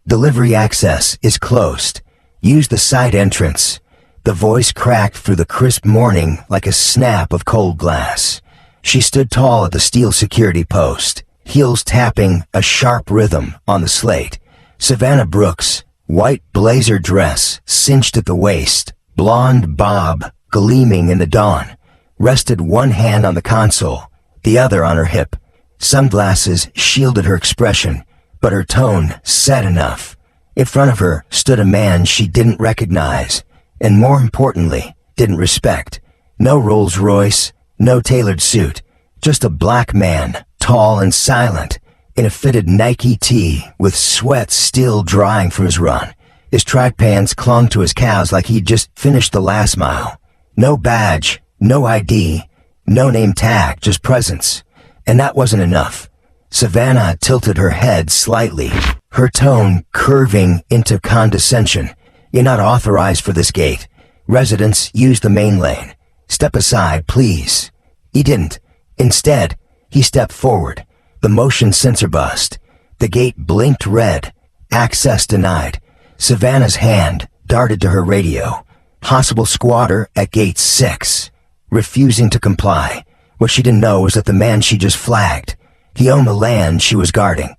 Delivery access is closed. Use the side entrance. The voice cracked through the crisp morning like a snap of cold glass. She stood tall at the steel security post, heels tapping a sharp rhythm on the slate. Savannah Brooks, white blazer dress cinched at the waist, blonde bob gleaming in the dawn, rested one hand on the console, the other on her hip. Sunglasses shielded her expression, but her tone said enough. In front of her stood a man she didn't recognize, and more importantly, didn't respect. No Rolls Royce, no tailored suit, just a black man, tall and silent, in a fitted Nike tee with sweat still drying from his run. His track pants clung to his calves like he'd just finished the last mile. No badge, no ID, no name tag, just presence. And that wasn't enough. Savannah tilted her head slightly, her tone curving into condescension. You're not authorized for this gate. Residents, use the main lane. Step aside, please. He didn't. Instead, he stepped forward. The motion sensor bust. The gate blinked red. Access denied. Savannah's hand darted to her radio. Possible squatter at gate 6. Refusing to comply. What she didn't know was that the man she just flagged, he owned the land she was guarding.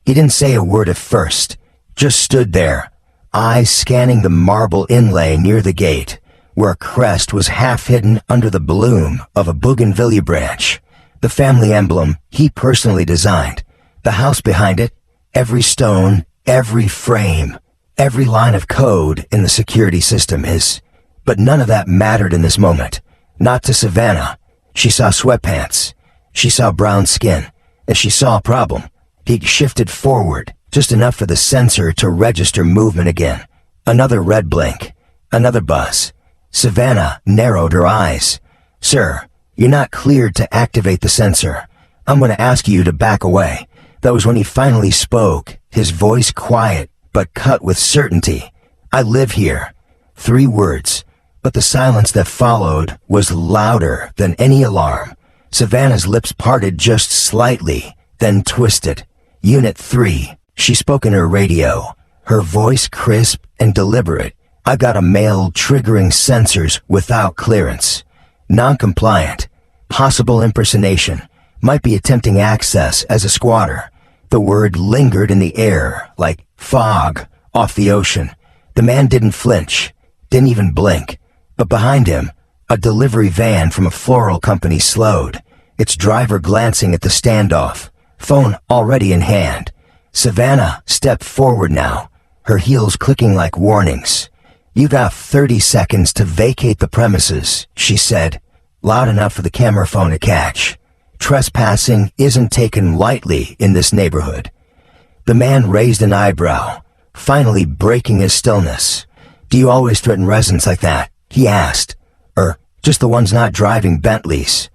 He didn't say a word at first, just stood there, eyes scanning the marble inlay near the gate, where a crest was half hidden under the bloom of a bougainvillea branch, the family emblem he personally designed. The house behind it, every stone, every frame, every line of code in the security system is. But none of that mattered in this moment. Not to Savannah. She saw sweatpants. She saw brown skin. And she saw a problem. He'd shifted forward, just enough for the sensor to register movement again. Another red blink. Another buzz. Savannah narrowed her eyes. Sir, you're not cleared to activate the sensor. I'm going to ask you to back away. That was when he finally spoke, his voice quiet, but cut with certainty. I live here. 3 words. But the silence that followed was louder than any alarm. Savannah's lips parted just slightly, then twisted. Unit 3, she spoke in her radio, her voice crisp and deliberate. I got a mail triggering sensors without clearance. Non-compliant. Possible impersonation. Might be attempting access as a squatter. The word lingered in the air like fog off the ocean. The man didn't flinch, didn't even blink. But behind him, a delivery van from a floral company slowed, its driver glancing at the standoff, phone already in hand. Savannah stepped forward now, her heels clicking like warnings. You got 30 seconds to vacate the premises, she said, loud enough for the camera phone to catch. Trespassing isn't taken lightly in this neighborhood. The man raised an eyebrow, finally breaking his stillness. Do you always threaten residents like that? He asked. Just the ones not driving Bentleys.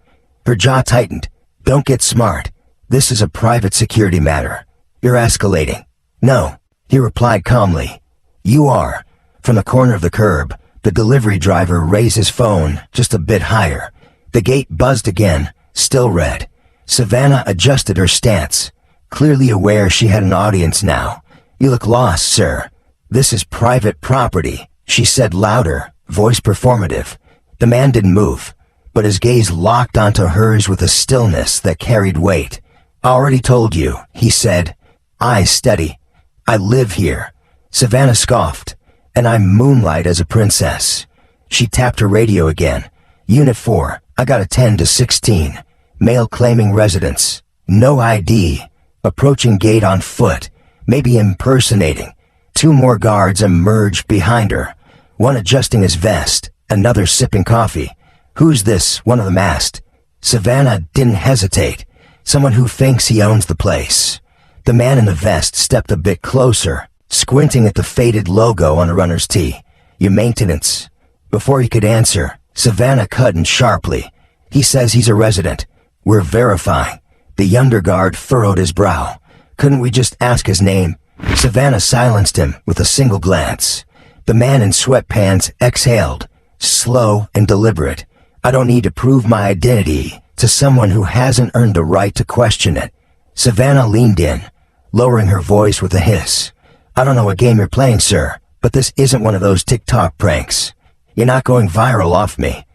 Her jaw tightened. Don't get smart. This is a private security matter. You're escalating. No, he replied calmly. You are. From the corner of the curb, the delivery driver raised his phone just a bit higher. The gate buzzed again, still red. Savannah adjusted her stance, clearly aware she had an audience now. You look lost, sir. This is private property, she said louder, voice performative. The man didn't move, but his gaze locked onto hers with a stillness that carried weight. I already told you, he said, eyes steady. I live here. Savannah scoffed, and I moonlight as a princess. She tapped her radio again. Unit 4, I got a 10 to 16. Male claiming residence. No ID. Approaching gate on foot. Maybe impersonating. 2 more guards emerged behind her. One adjusting his vest, another sipping coffee. Who's this? One of them asked. Savannah didn't hesitate. Someone who thinks he owns the place. The man in the vest stepped a bit closer, squinting at the faded logo on a runner's tee. Your maintenance. Before he could answer, Savannah cut in sharply. He says he's a resident. We're verifying. The younger guard furrowed his brow. Couldn't we just ask his name? Savannah silenced him with a single glance. The man in sweatpants exhaled, slow and deliberate. I don't need to prove my identity to someone who hasn't earned the right to question it. Savannah leaned in, lowering her voice with a hiss. "I don't know what game you're playing, sir, but this isn't one of those TikTok pranks. You're not going viral off me."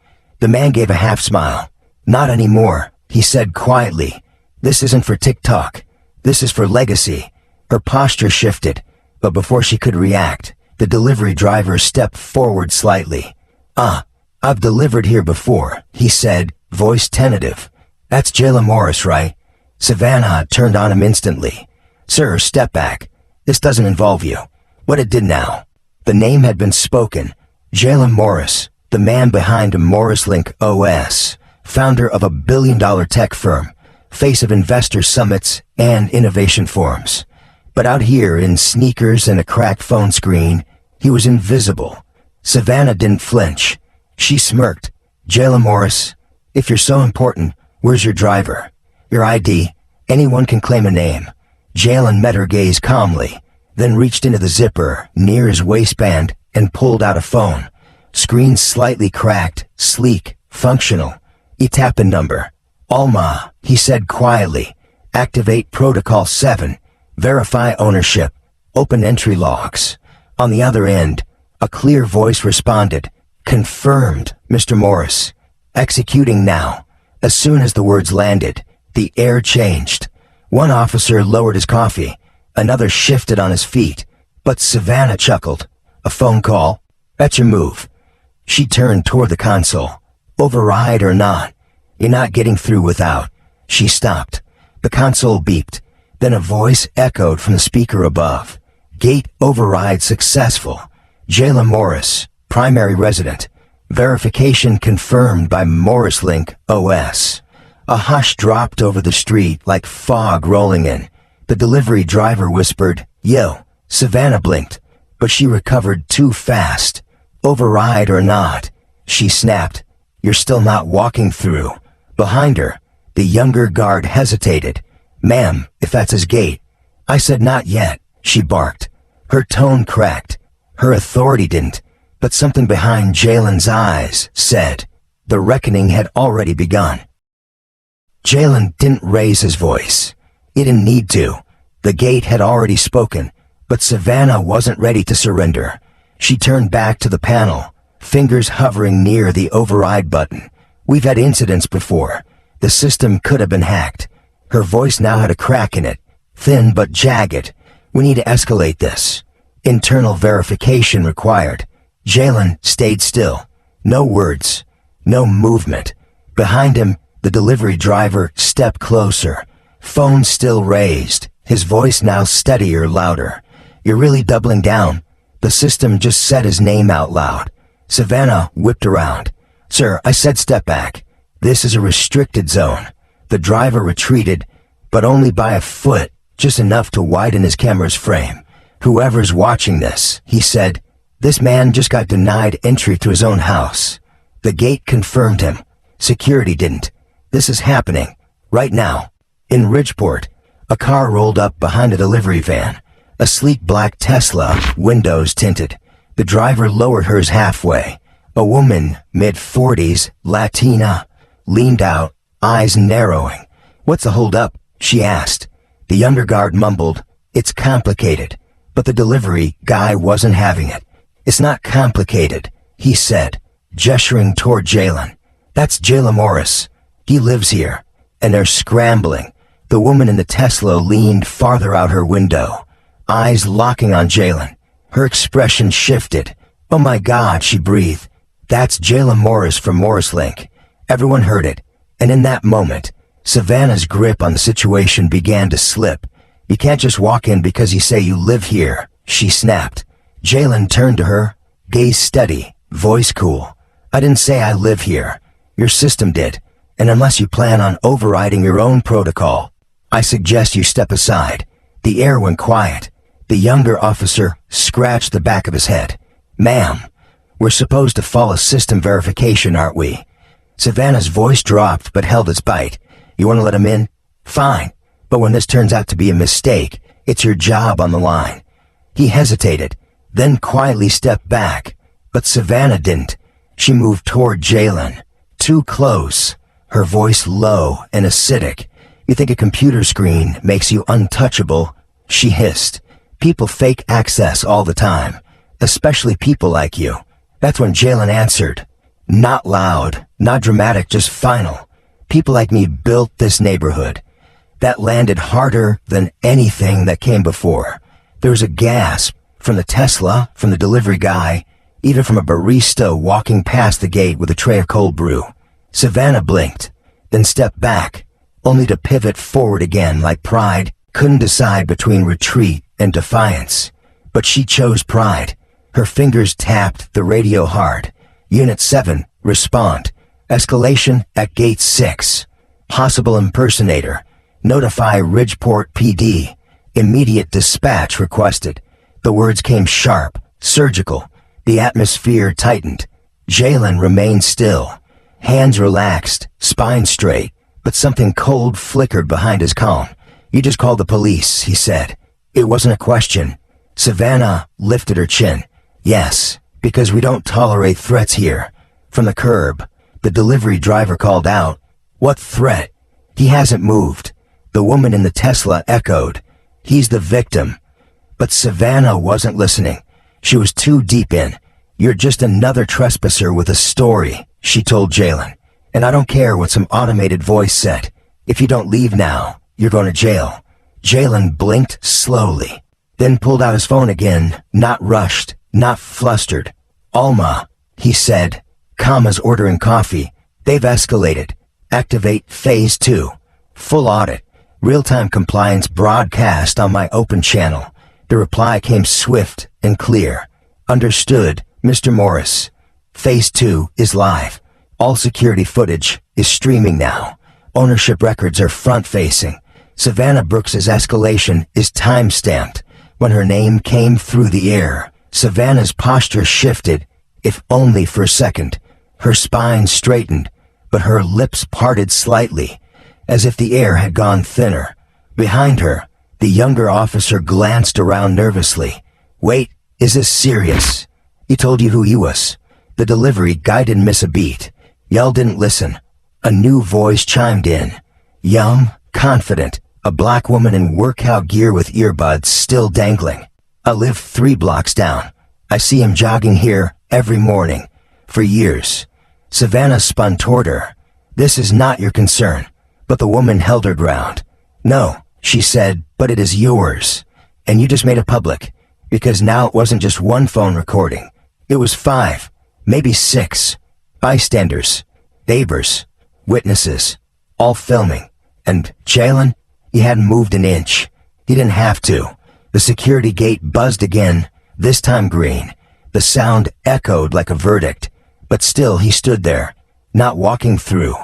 The man gave a half smile. "Not anymore," he said quietly. "This isn't for TikTok. This is for legacy." Her posture shifted, but before she could react, the delivery driver stepped forward slightly. I've delivered here before," he said, voice tentative. "That's Jayla Morris, right?" Savannah turned on him instantly. "Sir, step back. This doesn't involve you." What it did now. The name had been spoken. Jayla Morris, the man behind MorrisLink OS, founder of a billion-dollar tech firm, face of investor summits and innovation forums. But out here in sneakers and a cracked phone screen, he was invisible. Savannah didn't flinch. She smirked. "Jayla Morris, if you're so important, where's your driver? Your ID? Anyone can claim a name." Jalen met her gaze calmly, then reached into the zipper near his waistband and pulled out a phone. Screen slightly cracked, sleek, functional. He tapped a number. "Alma," he said quietly. "Activate Protocol 7. Verify ownership. Open entry logs." On the other end, a clear voice responded. "Confirmed, Mr. Morris. Executing now." As soon as the words landed, the air changed. One officer lowered his coffee. Another shifted on his feet. But Savannah chuckled. "A phone call? That's your move." She turned toward the console. "Override or not? You're not getting through without." She stopped. The console beeped. Then a voice echoed from the speaker above. "Gate override successful. Jayla Morris, primary resident. Verification confirmed by MorrisLink OS." A hush dropped over the street like fog rolling in. The delivery driver whispered, "Yo." Savannah blinked, but she recovered too fast. "Override or not," she snapped. "You're still not walking through." Behind her, the younger guard hesitated. "Ma'am, if that's his gate." "I said not yet," she barked. Her tone cracked. Her authority didn't, but something behind Jalen's eyes said. The reckoning had already begun. Jalen didn't raise his voice. He didn't need to. The gate had already spoken, but Savannah wasn't ready to surrender. She turned back to the panel, fingers hovering near the override button. "We've had incidents before. The system could have been hacked." Her voice now had a crack in it, thin but jagged. "We need to escalate this. Internal verification required." Jalen stayed still. No words. No movement. Behind him, the delivery driver stepped closer. Phone still raised. His voice now steadier, louder. "You're really doubling down." The system just said his name out loud. Savannah whipped around. "Sir, I said step back. This is a restricted zone." The driver retreated, but only by a foot, just enough to widen his camera's frame. "Whoever's watching this," he said, "this man just got denied entry to his own house." The gate confirmed him. Security didn't. This is happening. Right now. In Ridgeport, a car rolled up behind a delivery van. A sleek black Tesla, windows tinted. The driver lowered hers halfway. A woman, mid-40s, Latina, leaned out, eyes narrowing. "What's the holdup?" she asked. The younger guard mumbled, "It's complicated." But the delivery guy wasn't having it. "It's not complicated," he said, gesturing toward Jalen. "That's Jayla Morris. He lives here." And they're scrambling. The woman in the Tesla leaned farther out her window, eyes locking on Jalen. Her expression shifted. "Oh my God," she breathed. "That's Jayla Morris from MorrisLink." Everyone heard it, and in that moment, Savannah's grip on the situation began to slip. "You can't just walk in because you say you live here," she snapped. Jalen turned to her, gaze steady, voice cool. "I didn't say I live here. Your system did, and unless you plan on overriding your own protocol, I suggest you step aside." The air went quiet. The younger officer scratched the back of his head. "Ma'am, we're supposed to follow system verification, aren't we?" Savannah's voice dropped but held its bite. "You want to let him in? Fine. But when this turns out to be a mistake, it's your job on the line." He hesitated, then quietly stepped back. But Savannah didn't. She moved toward Jalen. Too close, her voice low and acidic. "You think a computer screen makes you untouchable? she hissed. People fake access all the time, especially people like you. That's when Jalen answered. Not loud, not dramatic, just final. People like me built this neighborhood. That landed harder than anything that came before. There was a gasp from the Tesla, from the delivery guy, even from a barista walking past the gate with a tray of cold brew. Savannah blinked, then stepped back, only to pivot forward again like pride couldn't decide between retreat and defiance. But she chose pride. Her fingers tapped the radio hard. Unit 7, respond. Escalation at Gate 6. Possible impersonator. Notify Ridgeport PD. Immediate dispatch requested. The words came sharp, surgical. The atmosphere tightened. Jalen remained still. Hands relaxed, spine straight, but something cold flickered behind his calm. You just called the police, he said. It wasn't a question. Savannah lifted her chin. Yes, because we don't tolerate threats here. From the curb, the delivery driver called out. What threat? He hasn't moved. The woman in the Tesla echoed. He's the victim. But Savannah wasn't listening. She was too deep in. You're just another trespasser with a story, she told Jalen. And I don't care what some automated voice said. If you don't leave now, you're going to jail. Jalen blinked slowly, then pulled out his phone again, not rushed, not flustered. Alma, he said. Kama's ordering coffee. They've escalated. Activate Phase 2. Full audit. Real-time compliance broadcast on my open channel. The reply came swift and clear. Understood, Mr. Morris. Phase 2 is live. All security footage is streaming now. Ownership records are front-facing. Savannah Brooks's escalation is time-stamped. When her name came through the air, Savannah's posture shifted, if only for a second. Her spine straightened, but her lips parted slightly, as if the air had gone thinner. Behind her, the younger officer glanced around nervously. Wait, is this serious? He told you who he was. The delivery guy didn't miss a beat. Y'all didn't listen. A new voice chimed in. Young, confident, a black woman in workout gear with earbuds still dangling. I live 3 blocks down. I see him jogging here every morning. For years. Savannah spun toward her. This is not your concern. But the woman held her ground. No, she said, but it is yours. And you just made it public. Because now it wasn't just one phone recording. It was 5, maybe 6. Bystanders, neighbors, witnesses, all filming. And Jalen, he hadn't moved an inch. He didn't have to. The security gate buzzed again, this time green. The sound echoed like a verdict. But still he stood there, not walking through,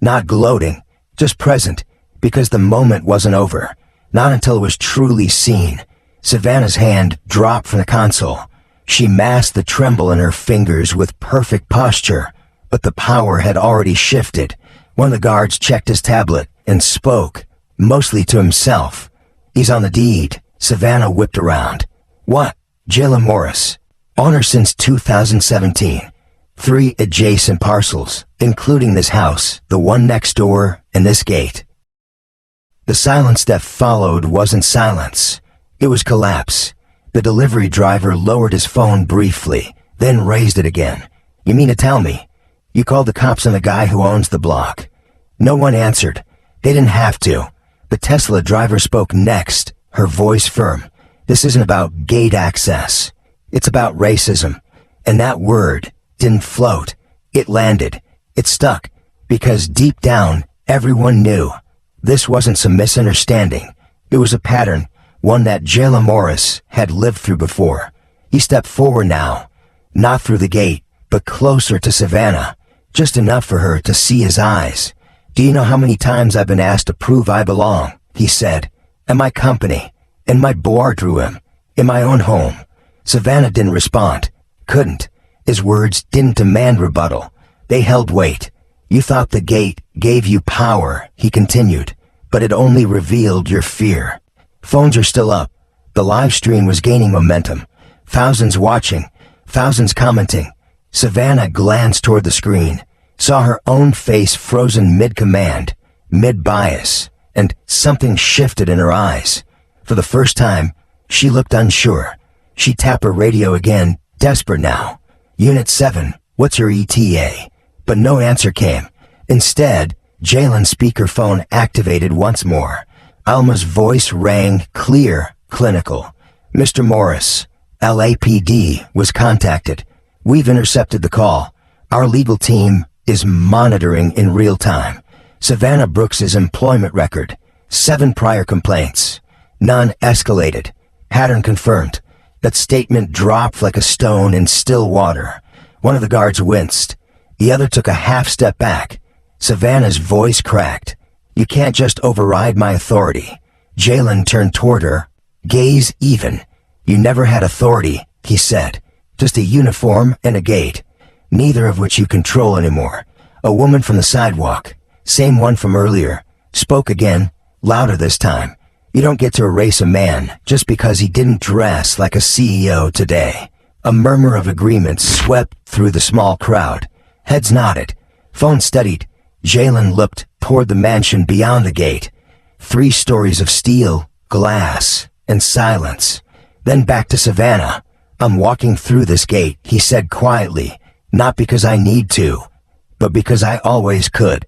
not gloating, just present, because the moment wasn't over. Not until it was truly seen. Savannah's hand dropped from the console. She masked the tremble in her fingers with perfect posture, but the power had already shifted. One of the guards checked his tablet and spoke, mostly to himself. He's on the deed. Savannah whipped around. What? Jalen Morris. Owner since 2017. 3 adjacent parcels, including this house, the one next door, and this gate. The silence that followed wasn't silence. It was collapse. The delivery driver lowered his phone briefly, then raised it again. You mean to tell me? You called the cops on the guy who owns the block. No one answered. They didn't have to. The Tesla driver spoke next, her voice firm. This isn't about gate access. It's about racism. And that word didn't float. It landed. It stuck. Because deep down, everyone knew. This wasn't some misunderstanding. It was a pattern, one that Jalen Morris had lived through before. He stepped forward now, not through the gate, but closer to Savannah, just enough for her to see his eyes. Do you know how many times I've been asked to prove I belong? He said. And my company, in my boardroom, in my own home. Savannah didn't respond. Couldn't. His words didn't demand rebuttal. They held weight. You thought the gate gave you power, he continued, but it only revealed your fear. Phones are still up. The live stream was gaining momentum. Thousands watching, thousands commenting. Savannah glanced toward the screen, saw her own face frozen mid-command, mid-bias, and something shifted in her eyes. For the first time, she looked unsure. She tapped her radio again, desperate now. Unit 7, what's your ETA? But no answer came. Instead, Jalen's speakerphone activated once more. Alma's voice rang clear, clinical. Mr. Morris, LAPD was contacted. We've intercepted the call. Our legal team is monitoring in real time. Savannah Brooks's employment record. 7 prior complaints. None escalated. Pattern confirmed. That statement dropped like a stone in still water. One of the guards winced. The other took a half step back. Savannah's voice cracked. You can't just override my authority. Jalen turned toward her. Gaze even. You never had authority, he said. Just a uniform and a gate. Neither of which you control anymore. A woman from the sidewalk, same one from earlier, spoke again, louder this time. You don't get to erase a man just because he didn't dress like a CEO today. A murmur of agreement swept through the small crowd. Heads nodded. Phone studied. Jalen looked toward the mansion beyond the gate. 3 stories of steel, glass, and silence. Then back to Savannah. I'm walking through this gate, he said quietly, not because I need to, but because I always could.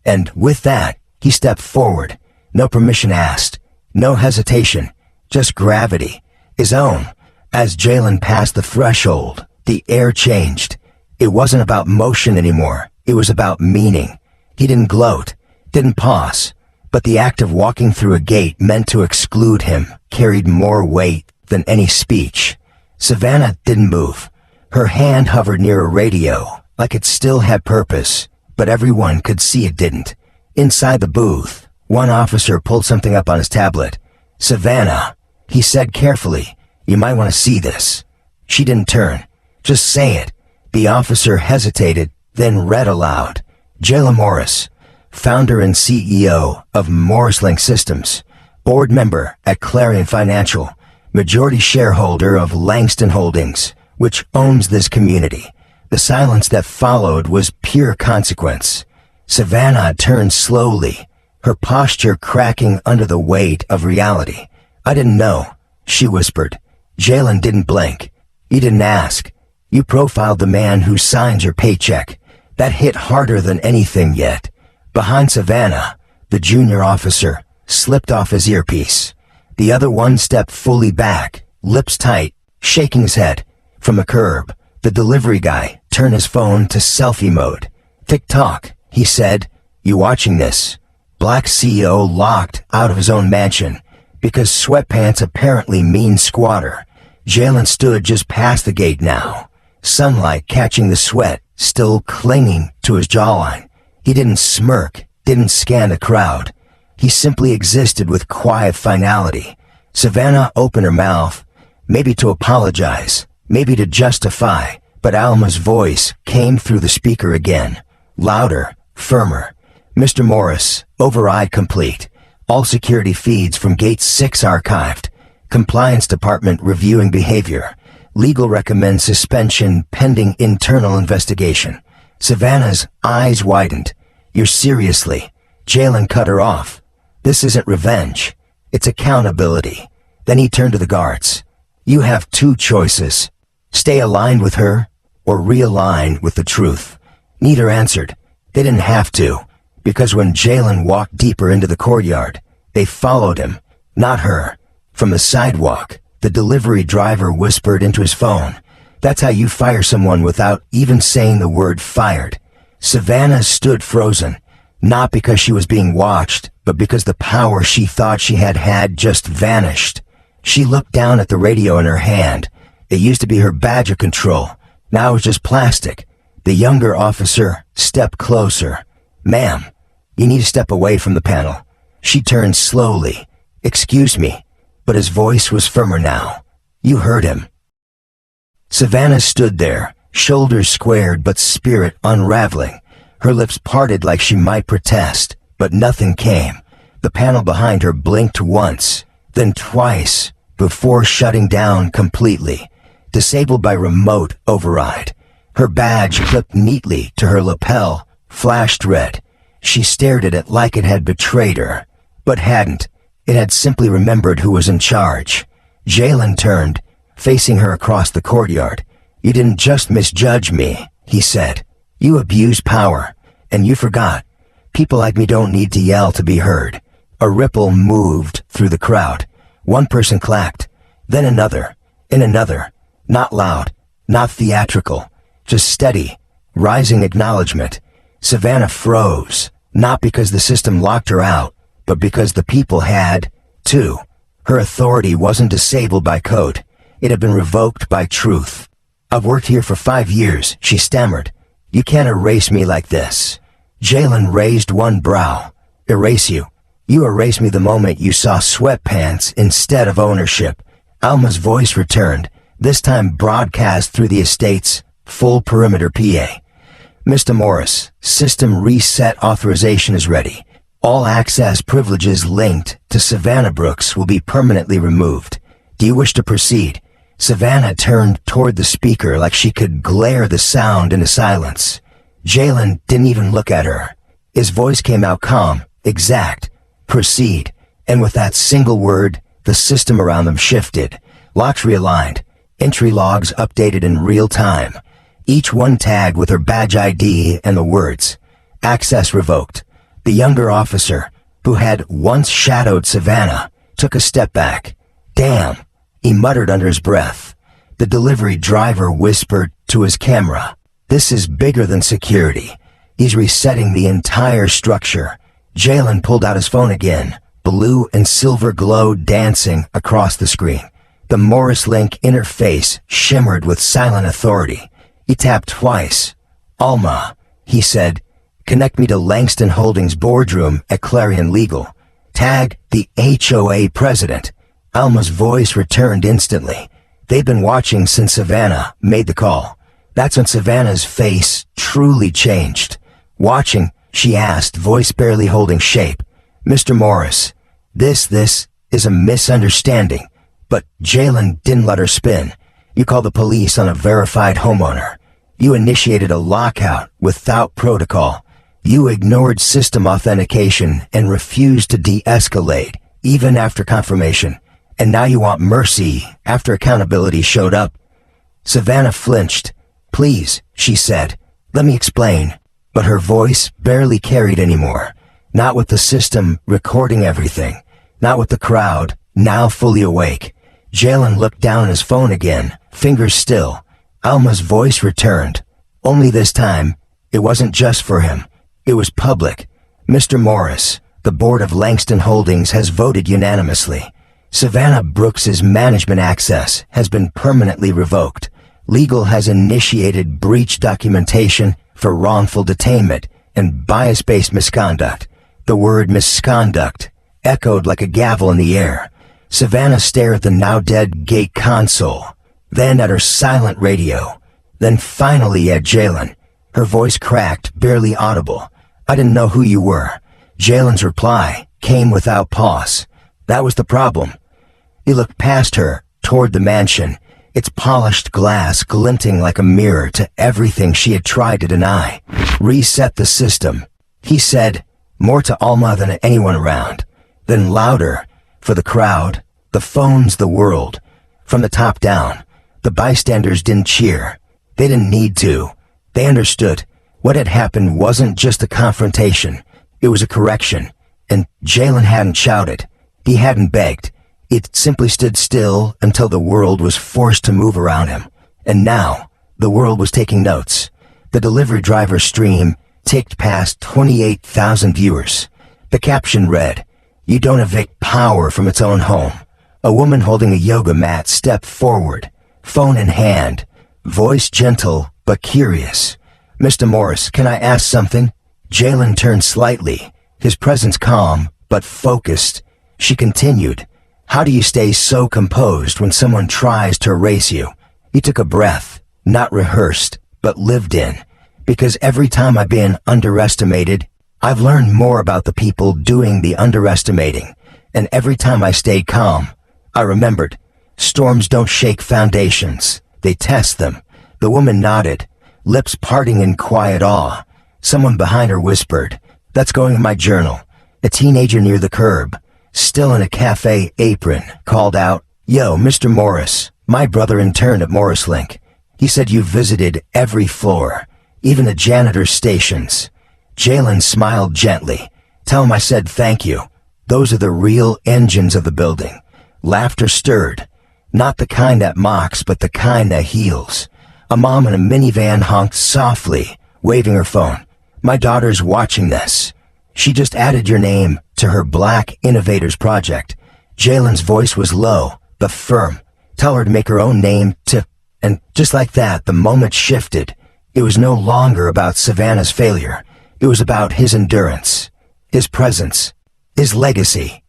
And with that, he stepped forward. No permission asked. No hesitation. Just gravity. His own. As Jalen passed the threshold, the air changed. It wasn't about motion anymore. It was about meaning. He didn't gloat, didn't pause, but the act of walking through a gate meant to exclude him carried more weight than any speech. Savannah didn't move. Her hand hovered near a radio, like it still had purpose, but everyone could see it didn't. Inside the booth, one officer pulled something up on his tablet. Savannah, he said carefully, you might want to see this. She didn't turn. Just say it. The officer hesitated, then read aloud. Jalen Morris, founder and CEO of MorrisLink Systems, board member at Clarion Financial, majority shareholder of Langston Holdings, which owns this community. The silence that followed was pure consequence. Savannah turned slowly, her posture cracking under the weight of reality. I didn't know, she whispered. Jalen didn't blink. You didn't ask. You profiled the man who signs your paycheck. That hit harder than anything yet. Behind Savannah, the junior officer slipped off his earpiece. The other one stepped fully back, lips tight, shaking his head. From a curb, the delivery guy turned his phone to selfie mode. Tick-tock, he said. You watching this? Black CEO locked out of his own mansion because sweatpants apparently mean squatter. Jalen stood just past the gate now, sunlight catching the sweat still clinging to his jawline. He didn't smirk, didn't scan the crowd. He simply existed with quiet finality. Savannah opened her mouth, maybe to apologize, maybe to justify, but Alma's voice came through the speaker again, louder, firmer. Mr. Morris, override complete. All security feeds from Gate 6 archived. Compliance Department reviewing behavior. Legal recommends suspension pending internal investigation. Savannah's eyes widened. You're seriously? Jalen cut her off. This isn't revenge. It's accountability. Then he turned to the guards. You have 2 choices. Stay aligned with her, or realign with the truth. Neither answered. They didn't have to, because when Jalen walked deeper into the courtyard, they followed him, not her. From the sidewalk, the delivery driver whispered into his phone. That's how you fire someone without even saying the word fired. Savannah stood frozen, not because she was being watched, but because the power she thought she had just vanished. She looked down at the radio in her hand. It used to be her badge of control. Now it was just plastic. The younger officer stepped closer. Ma'am, you need to step away from the panel. She turned slowly. Excuse me, but his voice was firmer now. You heard him. Savannah stood there, shoulders squared but spirit unraveling. Her lips parted like she might protest, but nothing came. The panel behind her blinked once, then twice, before shutting down completely, disabled by remote override. Her badge clipped neatly to her lapel, flashed red. She stared at it like it had betrayed her, but hadn't. It had simply remembered who was in charge. Jalen turned, facing her across the courtyard. "You didn't just misjudge me," he said. "You abused power, and you forgot. People like me don't need to yell to be heard." A ripple moved through the crowd. One person clapped, then another, and another. Not loud, not theatrical, just steady, rising acknowledgement. Savannah froze, not because the system locked her out, but because the people had, too. Her authority wasn't disabled by code. It had been revoked by truth. "I've worked here for 5 years," she stammered. "You can't erase me like this." Jalen raised one brow. "Erase you? You erased me the moment you saw sweatpants instead of ownership." Alma's voice returned, this time broadcast through the estate's full perimeter PA. "Mr. Morris, system reset authorization is ready. All access privileges linked to Savannah Brooks will be permanently removed. Do you wish to proceed?" Savannah turned toward the speaker like she could glare the sound into silence. Jalen didn't even look at her. His voice came out calm, exact. "Proceed." And with that single word, the system around them shifted. Locks realigned. Entry logs updated in real time. Each one tagged with her badge ID and the words, "Access revoked." The younger officer, who had once shadowed Savannah, took a step back. "Damn," he muttered under his breath. The delivery driver whispered to his camera, "This is bigger than security. He's resetting the entire structure." Jalen pulled out his phone again, blue and silver glow dancing across the screen. The Morris Link interface shimmered with silent authority. He tapped twice. "Alma," he said, "connect me to Langston Holdings boardroom at Clarion Legal. Tag the HOA president." Alma's voice returned instantly. They'd been watching since Savannah made the call. That's when Savannah's face truly changed. "Watching?" she asked, voice barely holding shape. "Mr. Morris, this is a misunderstanding." But Jalen didn't let her spin. "You called the police on a verified homeowner. You initiated a lockout without protocol. You ignored system authentication and refused to de-escalate, even after confirmation. And now you want mercy after accountability showed up." Savannah flinched. "Please," she said, "let me explain." But her voice barely carried anymore. Not with the system recording everything. Not with the crowd, now fully awake. Jalen looked down at his phone again, fingers still. Alma's voice returned. Only this time, it wasn't just for him. It was public. "Mr. Morris, the board of Langston Holdings has voted unanimously. Savannah Brooks's management access has been permanently revoked. Legal has initiated breach documentation for wrongful detainment and bias-based misconduct." The word misconduct echoed like a gavel in the air. Savannah stared at the now-dead gate console, then at her silent radio, then finally at Jalen. Her voice cracked, barely audible. "I didn't know who you were." Jalen's reply came without pause. That was the problem. He looked past her, toward the mansion, its polished glass glinting like a mirror to everything she had tried to deny. "Reset the system," he said, more to Alma than anyone around. Then louder, for the crowd, the phones, the world. From the top down, the bystanders didn't cheer. They didn't need to. They understood. What had happened wasn't just a confrontation. It was a correction. And Jalen hadn't shouted. He hadn't begged. It simply stood still until the world was forced to move around him. And now, the world was taking notes. The delivery driver's stream ticked past 28,000 viewers. The caption read, "You don't evict power from its own home." A woman holding a yoga mat stepped forward, phone in hand, voice gentle but curious. "Mr. Morris, can I ask something?" Jalen turned slightly, his presence calm but focused. She continued, "How do you stay so composed when someone tries to erase you?" He took a breath, not rehearsed, but lived in. "Because every time I've been underestimated, I've learned more about the people doing the underestimating. And every time I stayed calm, I remembered, storms don't shake foundations, they test them." The woman nodded, lips parting in quiet awe. Someone behind her whispered, "That's going in my journal." A teenager near the curb, still in a cafe apron, called out, "Yo, Mr. Morris, my brother interned at Morris Link. He said you visited every floor, even the janitor's stations." Jalen smiled gently. "Tell him I said thank you. Those are the real engines of the building." Laughter stirred. Not the kind that mocks, but the kind that heals. A mom in a minivan honked softly, waving her phone. "My daughter's watching this. She just added your name to her Black Innovators Project." Jalen's voice was low, but firm. "Tell her to make her own name to..." And just like that, the moment shifted. It was no longer about Savannah's failure. It was about his endurance, his presence, his legacy.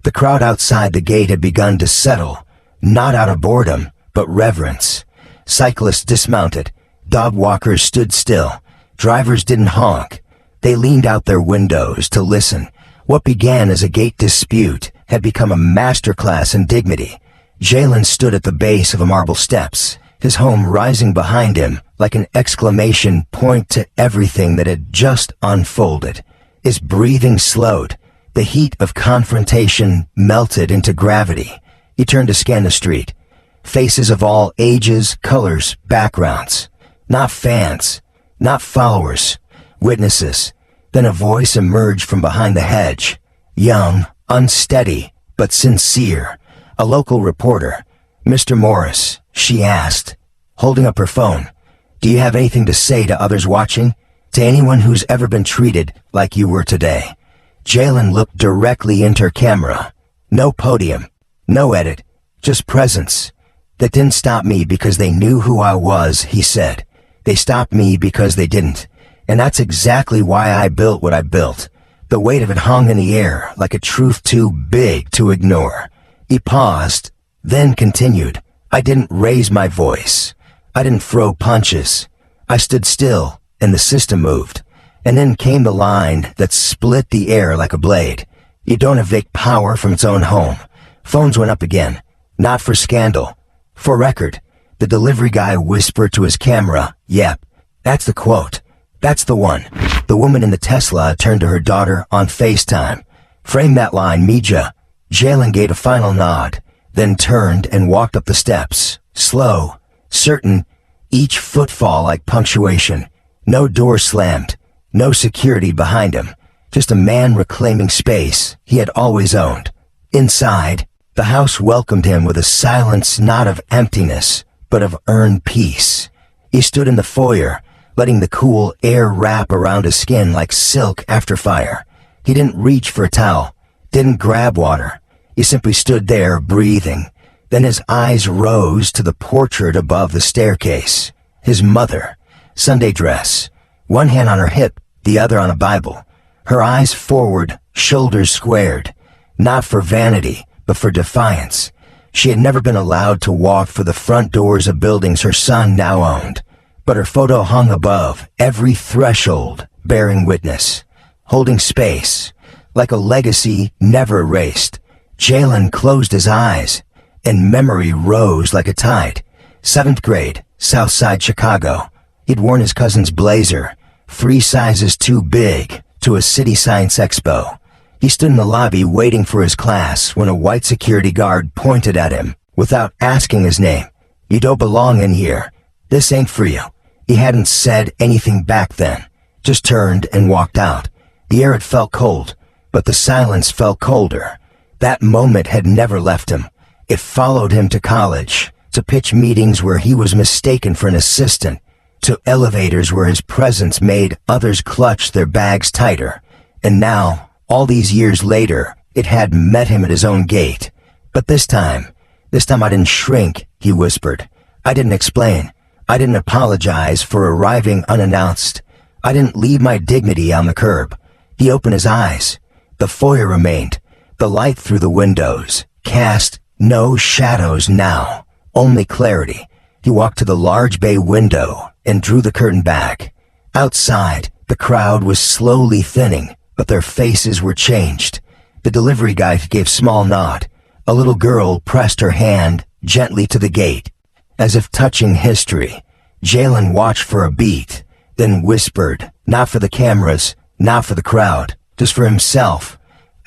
The crowd outside the gate had begun to settle, not out of boredom, but reverence. Cyclists dismounted. Dog walkers stood still. Drivers didn't honk. They leaned out their windows to listen. What began as a gate dispute had become a masterclass in dignity. Jalen stood at the base of the marble steps, his home rising behind him like an exclamation point to everything that had just unfolded. His breathing slowed. The heat of confrontation melted into gravity. He turned to scan the street. Faces of all ages, colors, backgrounds. Not fans, not followers, witnesses. Then a voice emerged from behind the hedge. Young, unsteady, but sincere. A local reporter. "Mr. Morris," she asked, holding up her phone, "do you have anything to say to others watching? To anyone who's ever been treated like you were today?" Jalen looked directly into her camera. No podium, no edit, just presence. "That didn't stop me because they knew who I was," he said. "They stopped me because they didn't. And that's exactly why I built what I built." The weight of it hung in the air like a truth too big to ignore. He paused, then continued. "I didn't raise my voice. I didn't throw punches. I stood still, and the system moved." And then came the line that split the air like a blade. "You don't evict power from its own home." Phones went up again. Not for scandal. For record. The delivery guy whispered to his camera, "Yep, that's the quote. That's the one." The woman in the Tesla turned to her daughter on FaceTime. "Frame that line, Mija." Jalen gave a final nod, then turned and walked up the steps. Slow, certain, each footfall like punctuation. No door slammed, no security behind him. Just a man reclaiming space he had always owned. Inside, the house welcomed him with a silence not of emptiness, but of earned peace. He stood in the foyer, letting the cool air wrap around his skin like silk after fire. He didn't reach for a towel, didn't grab water. He simply stood there, breathing. Then his eyes rose to the portrait above the staircase. His mother, Sunday dress, one hand on her hip, the other on a Bible. Her eyes forward, shoulders squared. Not for vanity, but for defiance. She had never been allowed to walk for the front doors of buildings her son now owned. But her photo hung above, every threshold bearing witness, holding space, like a legacy never erased. Jalen closed his eyes, and memory rose like a tide. 7th grade, Southside Chicago. He'd worn his cousin's blazer, 3 sizes too big, to a city science expo. He stood in the lobby waiting for his class when a white security guard pointed at him without asking his name. "You don't belong in here. This ain't for you." He hadn't said anything back then, just turned and walked out. The air had felt cold, but the silence felt colder. That moment had never left him. It followed him to college, to pitch meetings where he was mistaken for an assistant, to elevators where his presence made others clutch their bags tighter. And now, all these years later, it had met him at his own gate. "But this time I didn't shrink," he whispered. "I didn't explain. I didn't apologize for arriving unannounced. I didn't leave my dignity on the curb." He opened his eyes. The foyer remained. The light through the windows cast no shadows now, only clarity. He walked to the large bay window and drew the curtain back. Outside, the crowd was slowly thinning, but their faces were changed. The delivery guy gave small nod. A little girl pressed her hand gently to the gate, as if touching history. Jalen watched for a beat, then whispered, not for the cameras, not for the crowd, just for himself.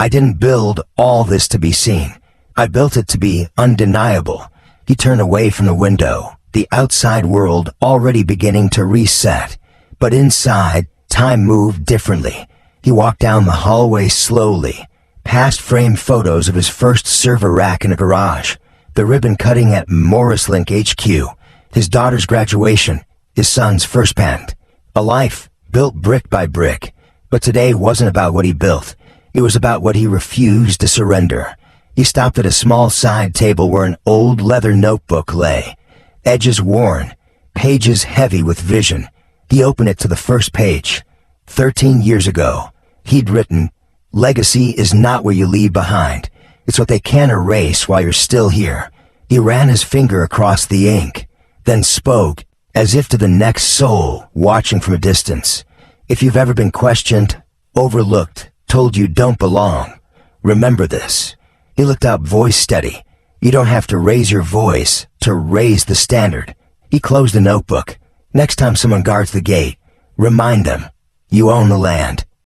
I didn't build all this to be seen. I built it to be undeniable. He turned away from the window, the outside world already beginning to reset. But inside, time moved differently. He walked down the hallway slowly, past framed photos of his first server rack in a garage, the ribbon cutting at Morrislink HQ, his daughter's graduation, his son's first patent. A life built brick by brick. But today wasn't about what he built. It was about what he refused to surrender. He stopped at a small side table where an old leather notebook lay, edges worn, pages heavy with vision. He opened it to the first page. 13 years ago, he'd written, "Legacy is not what you leave behind. It's what they can't erase while you're still here." He ran his finger across the ink, then spoke, as if to the next soul watching from a distance. If you've ever been questioned, overlooked, told you don't belong, remember this. He looked up, voice steady. You don't have to raise your voice to raise the standard. He closed the notebook. Next time someone guards the gate, remind them, you own the land.